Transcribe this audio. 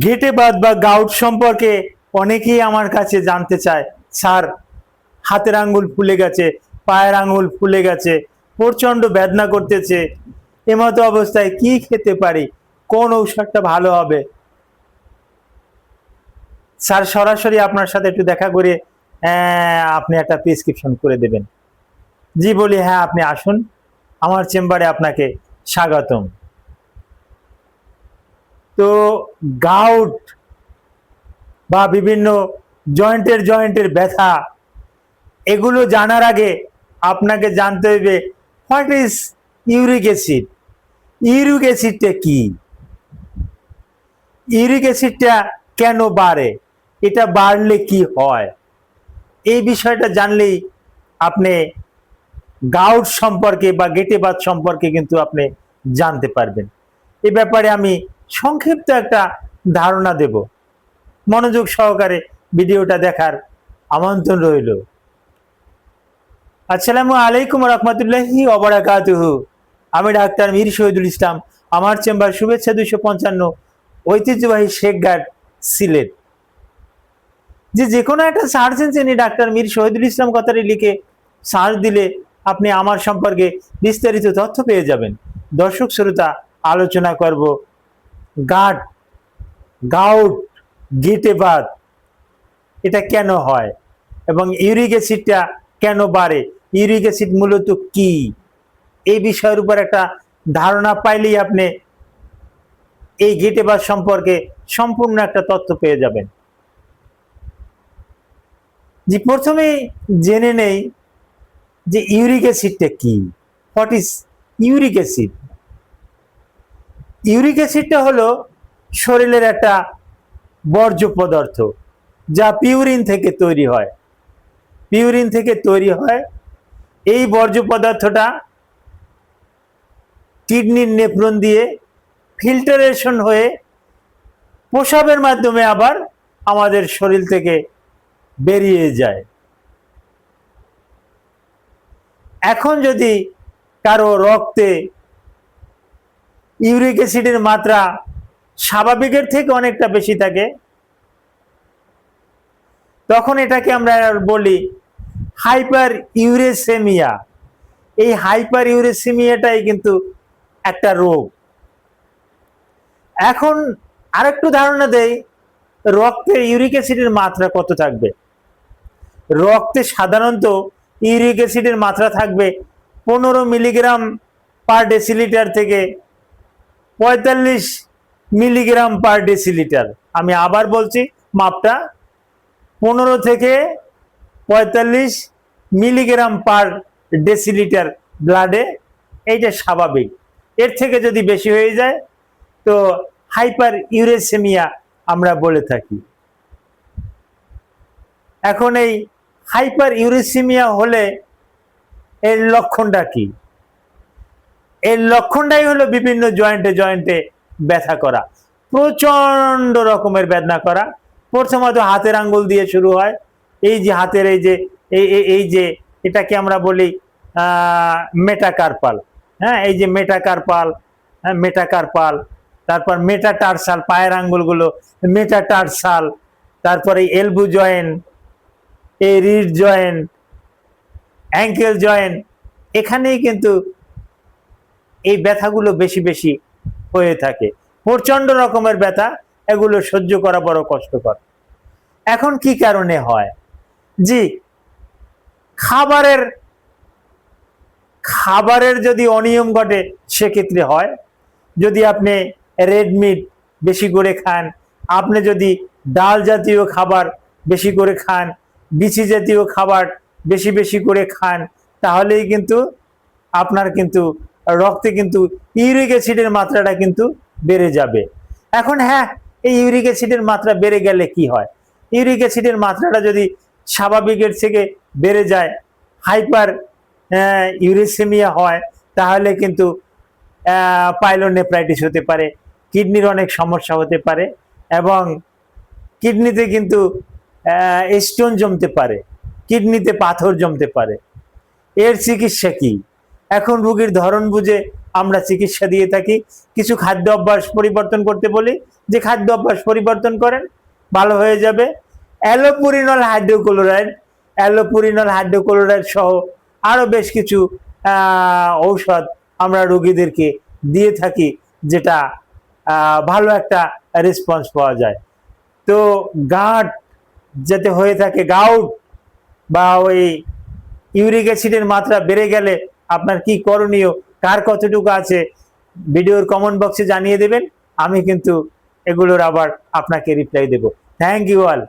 গেটে বাত বা গাউট সম্পর্কে অনেকেই আমার কাছে জানতে চায়, স্যার হাতের আঙ্গুল ফুলে গেছে, পায়ের আঙ্গুল ফুলে গেছে, প্রচন্ড বেদনা করতেছে, এমতো অবস্থায় কি খেতে পারি, কোন ঔষধটা ভালো হবে? স্যার সরাসরি আপনার সাথে একটু দেখা করে আপনি একটা প্রেসক্রিপশন করে দেবেন। জি বলি, হ্যাঁ আপনি আসুন, আমার চেম্বারে আপনাকে স্বাগতম। তো গাউট বা বিভিন্ন জয়েন্টের ব্যথা, এগুলো জানার আগে আপনাকে জানতে হবে what is uric acid. Uric অ্যাসিডটা কি? ইউরিক অ্যাসিডটা কেন বাড়ে, এটা বাড়লে কি হয়, এই বিষয়টা জানলেই আপনি গাউট সম্পর্কে বা গেটে বাত সম্পর্কে কিন্তু আপনি জানতে পারবেন। এই ব্যাপারে আমি সংক্ষিপ্ত একটা ধারণা দেব, মনোযোগ সহকারে ভিডিওটা দেখার আমন্ত্রণ রইল। আসসালামু আলাইকুম রহমতুল্লাহি ওয়া বারাকাতুহু। আমি ডাক্তার মীর শহীদুল ইসলাম, আমার চেম্বার শুভেচ্ছা 255, ঐতিহ্যবাহী শেখঘাট, সিলেট। যে কোনো একটা সার্চ ইঞ্জিনে ডাক্তার মীর শহীদুল ইসলাম কথাটি লিখে সার্চ দিলে আপনি আমার সম্পর্কে বিস্তারিত তথ্য পেয়ে যাবেন। দর্শক শ্রোতা, আলোচনা করব গাউট, গেটে বাত, এটা কেন হয় এবং ইউরিক অ্যাসিডটা কেন বাড়ে, ইউরিক অ্যাসিড মূলত কি, এই বিষয়ের উপর একটা ধারণা পাইলেই আপনি এই গেটে বাত সম্পর্কে সম্পূর্ণ একটা তথ্য পেয়ে যাবেন। যে প্রথমে জেনে নেই যে ইউরিক অ্যাসিডটা কি। What is uric acid? Uric অ্যাসিডটা হলো শরীরের একটা বর্জ্য পদার্থ, যা পিউরিন থেকে তৈরি হয়। পিউরিন থেকে তৈরি হয় এই বর্জ্য পদার্থটা কিডনির নেফ্রন দিয়ে ফিল্টারেশন হয়ে প্রস্রাবের মাধ্যমে আবার আমাদের শরীর থেকে বেরিয়ে যায়। এখন যদি কারো রক্তে ইউরিক অ্যাসিডের মাত্রা স্বাভাবিকের থেকে অনেকটা বেশি থাকে, তখন এটাকে আমরা বলি হাইপার ইউরেসেমিয়া। এই হাইপার ইউরেসেমিয়াটাই কিন্তু একটা রোগ। এখন আরেকটু ধারণা দেই, রক্তে ইউরিক অ্যাসিডের মাত্রা কত থাকবে। রক্তে সাধারণত ইউরিক অ্যাসিডের মাত্রা থাকবে 15 মিলিগ্রাম পার ডেসিলিটার থেকে 45 মিলিগ্রাম পার ডেসিলিটার। আমি আবার বলছি, মাপটা 15 থেকে 45 মিলিগ্রাম পার ডেসিলিটার ব্লাডে, এইটা স্বাভাবিক। এর থেকে যদি বেশি হয়ে যায় তো হাইপার ইউরেসেমিয়া আমরা বলে থাকি। এখন এই হাইপার ইউরেসেমিয়া হলে এর লক্ষণটা কি? এর লক্ষণটাই হলো বিভিন্ন জয়েন্টে ব্যথা করা, প্রচন্ড রকমের বেদনা করা। প্রথমত হাতের আঙ্গুল দিয়ে শুরু হয়, এই যে হাতের এই যে এটাকে আমরা বলি মেটাকার্পাল। হ্যাঁ, এই যে মেটাকার্পাল, তারপর মেটাটার্সাল, পায়ের আঙ্গুলগুলো মেটাটার্সাল, তারপরে এলবো জয়েন্ট, এই রিড জয়েন্ট, অ্যাঙ্কেল জয়েন্ট, এখানেই কিন্তু এই ব্যথাগুলো বেশি হয়ে থাকে। প্রচন্ড রকমের ব্যথা, এগুলো সহ্য করা বড় কষ্টকর। এখন কি কারণে হয়? জি, খাবারের যদি অনিয়ম ঘটে সেক্ষেত্রে হয়। যদি আপনি রেড মিট বেশি করে খান, আপনি যদি ডাল জাতীয় খাবার বেশি করে খান, বিচি জাতীয় খাবার বেশি করে খান, তাহলেই কিন্তু আপনার কিন্তু রক্তে কিন্তু ইউরিক অ্যাসিডের মাত্রাটা কিন্তু বেড়ে যাবে। এখন হ্যাঁ, এই ইউরিক অ্যাসিডের মাত্রা বেড়ে গেলে কি হয়? ইউরিক অ্যাসিডের মাত্রাটা যদি স্বাভাবিকের থেকে বেড়ে যায়, হাইপার ইউরেসেমিয়া হয়, তাহলে কিন্তু পাইলোনেফ্রাইটিস হতে পারে, কিডনির অনেক সমস্যা হতে পারে এবং কিডনিতে কিন্তু স্টোন জমতে পারে, কিডনিতে পাথর জমতে পারে। এর চিকিৎসা কি? এখন রোগীর ধরন বুঝে আমরা চিকিৎসা দিয়ে থাকি। কিছু খাদ্য অভ্যাস পরিবর্তন করতে বলি, যে খাদ্য অভ্যাস পরিবর্তন করেন ভালো হয়ে যাবে। অ্যালোপুরিনল হাইড্রোক্লোরাইড সহ আরো বেশ কিছু ঔষধ আমরা রোগীদেরকে দিয়ে থাকি, যেটা ভালো একটা রেসপন্স পাওয়া যায়। তো গাঁট যাতে হয়ে থাকে, গাউট বা ওই ইউরিক অ্যাসিডের মাত্রা বেড়ে গেলে আপনার কি করণীয়, কার কতটুকু আছে, ভিডিওর কমেন্ট বক্সে জানিয়ে দেবেন। আমি কিন্তু এগুলোর আবার আপনাকে রিপ্লাই দেব। Thank you all.